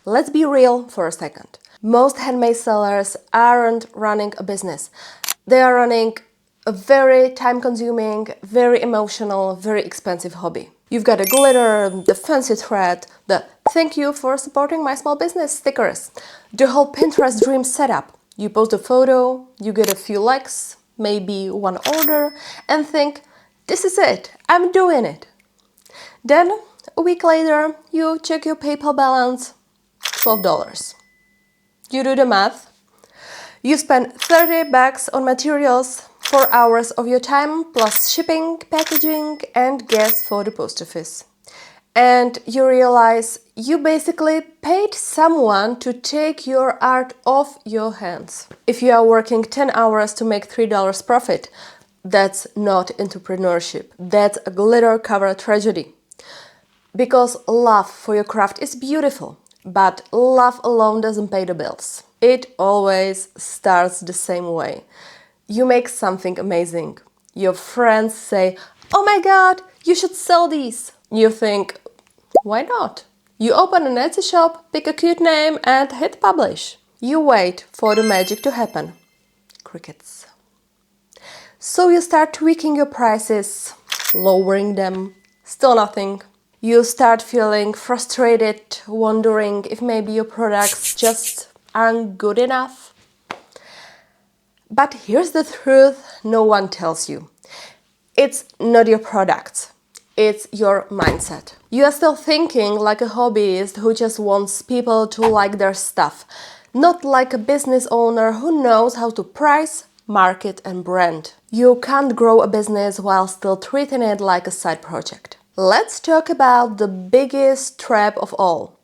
Let's be real for a second. Most handmade sellers aren't running a business. They are running a very time-consuming, very emotional, very expensive hobby. You've got the glitter, the fancy thread, the "thank you for supporting my small business" stickers, the whole Pinterest dream setup. You post a photo, you get a few likes, maybe one order, and think, this is it, I'm doing it. Then, a week later, you check your PayPal balance, $12. You do the math. You spend $30 on materials, 4 hours of your time, plus shipping, packaging, and gas for the post office. And you realize you basically paid someone to take your art off your hands. If you are working 10 hours to make $3 profit, that's not entrepreneurship. That's a glitter-covered tragedy. Because love for your craft is beautiful, but love alone doesn't pay the bills. It always starts the same way. You make something amazing. Your friends say, "Oh my God, you should sell these." You think, why not? You open an Etsy shop, pick a cute name and hit publish. You wait for the magic to happen. Crickets. So you start tweaking your prices, lowering them, still nothing. You start feeling frustrated, wondering if maybe your products just aren't good enough. But here's the truth no one tells you. It's not your products, it's your mindset. You are still thinking like a hobbyist who just wants people to like their stuff, not like a business owner who knows how to price, market, and brand. You can't grow a business while still treating it like a side project. Let's talk about the biggest trap of all: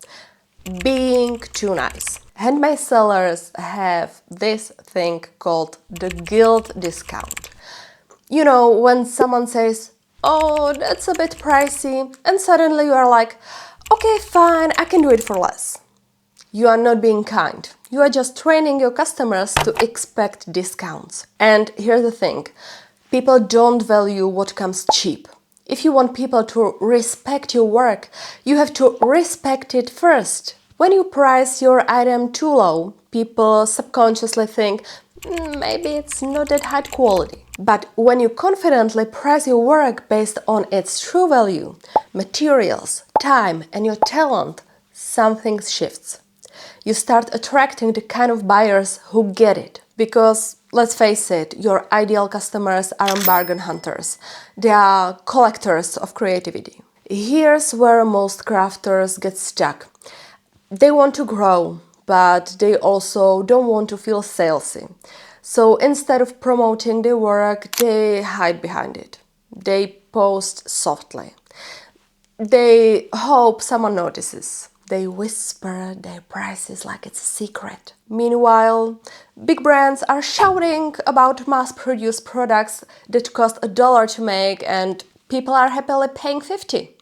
being too nice. Handmade sellers have this thing called the guilt discount. You know, when someone says, "Oh, that's a bit pricey," and suddenly you are like, "Okay, fine, I can do it for less." You are not being kind. You are just training your customers to expect discounts. And here's the thing, people don't value what comes cheap. If you want people to respect your work, you have to respect it first. When you price your item too low, people subconsciously think, maybe it's not that high quality. But when you confidently price your work based on its true value, materials, time, and your talent, something shifts. You start attracting the kind of buyers who get it. Because, let's face it, your ideal customers aren't bargain hunters. They are collectors of creativity. Here's where most crafters get stuck. They want to grow, but they also don't want to feel salesy. So instead of promoting their work, they hide behind it. They post softly. They hope someone notices. They whisper their prices like it's a secret. Meanwhile, big brands are shouting about mass-produced products that cost $1 to make and people are happily paying $50.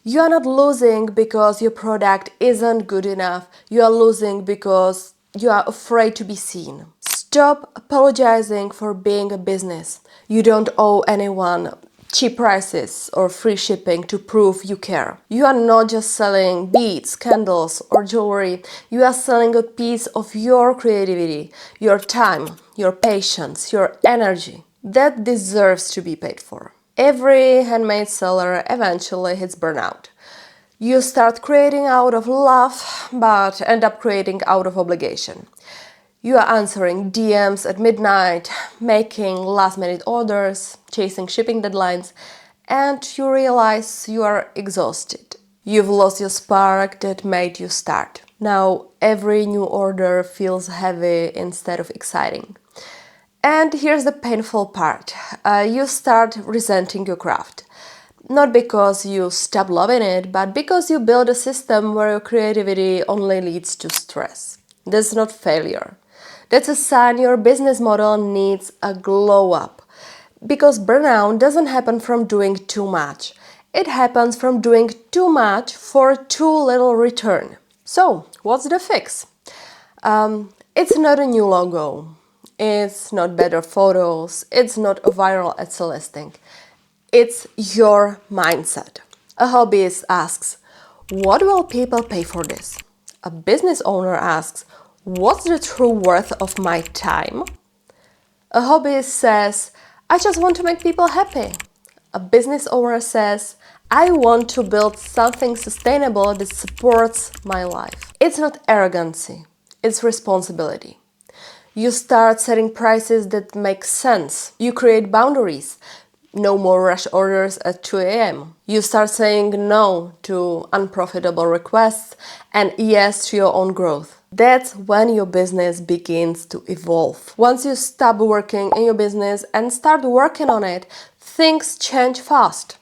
You are not losing because your product isn't good enough. You are losing because you are afraid to be seen. Stop apologizing for being a business. You don't owe anyone cheap prices or free shipping to prove you care. You are not just selling beads, candles, or jewelry. You are selling a piece of your creativity, your time, your patience, your energy. That deserves to be paid for. Every handmade seller eventually hits burnout. You start creating out of love, but end up creating out of obligation. You are answering DMs at midnight, making last-minute orders, chasing shipping deadlines, and you realize you are exhausted. You've lost your spark that made you start. Now every new order feels heavy instead of exciting. And here's the painful part. You start resenting your craft. Not because you stop loving it, but because you build a system where your creativity only leads to stress. That's not failure. That's a sign your business model needs a glow up. Because burnout doesn't happen from doing too much. It happens from doing too much for too little return. So, what's the fix? It's not a new logo. It's not better photos. It's not a viral Etsy listing. It's your mindset. A hobbyist asks, what will people pay for this? A business owner asks, what's the true worth of my time? A hobbyist says, I just want to make people happy. A business owner says, I want to build something sustainable that supports my life. It's not arrogancy, it's responsibility. You start setting prices that make sense. You create boundaries. No more rush orders at 2 a.m. You start saying no to unprofitable requests and yes to your own growth. That's when your business begins to evolve. Once you stop working in your business and start working on it, things change fast.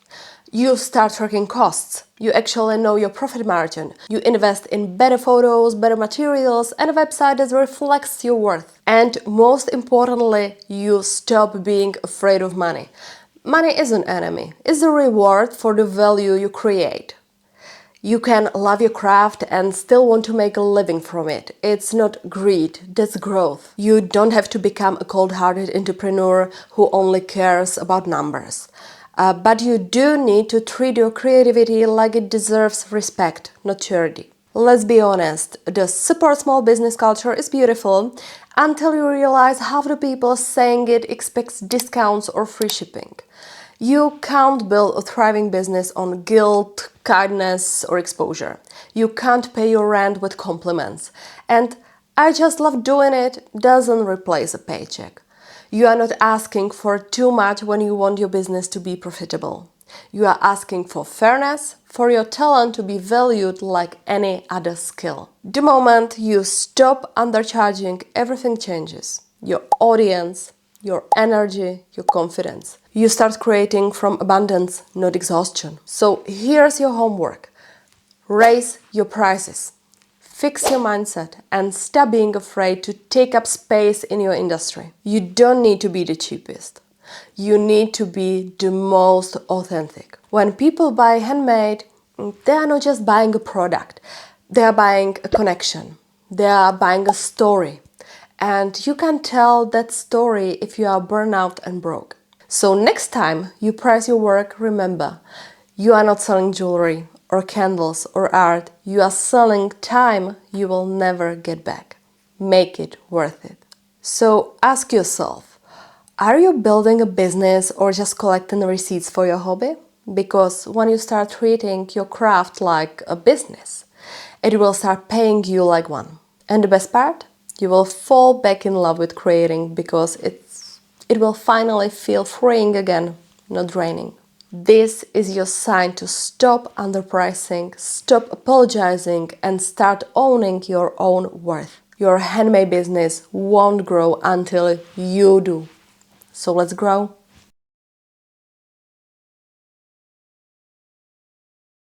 You start tracking costs. You actually know your profit margin. You invest in better photos, better materials, and a website that reflects your worth. And most importantly, you stop being afraid of money. Money is an enemy. It's a reward for the value you create. You can love your craft and still want to make a living from it. It's not greed, that's growth. You don't have to become a cold-hearted entrepreneur who only cares about numbers. But you do need to treat your creativity like it deserves respect, not charity. Let's be honest, the support small business culture is beautiful until you realize half the people saying it expects discounts or free shipping. You can't build a thriving business on guilt, kindness, or exposure. You can't pay your rent with compliments. And I just love doing it doesn't replace a paycheck. You are not asking for too much when you want your business to be profitable. You are asking for fairness, for your talent to be valued like any other skill. The moment you stop undercharging, everything changes. Your audience, your energy, your confidence. You start creating from abundance, not exhaustion. So here's your homework. Raise your prices. Fix your mindset and stop being afraid to take up space in your industry. You don't need to be the cheapest. You need to be the most authentic. When people buy handmade, they are not just buying a product. They are buying a connection. They are buying a story. And you can tell that story if you are burnout and broke. So next time you price your work, remember, you are not selling jewelry or candles or art. You are selling time you will never get back. Make it worth it. So ask yourself, are you building a business or just collecting receipts for your hobby? Because when you start treating your craft like a business, it will start paying you like one. And the best part? You will fall back in love with creating because it will finally feel freeing again, not draining. This is your sign to stop underpricing, stop apologizing, and start owning your own worth. Your handmade business won't grow until you do. So let's grow.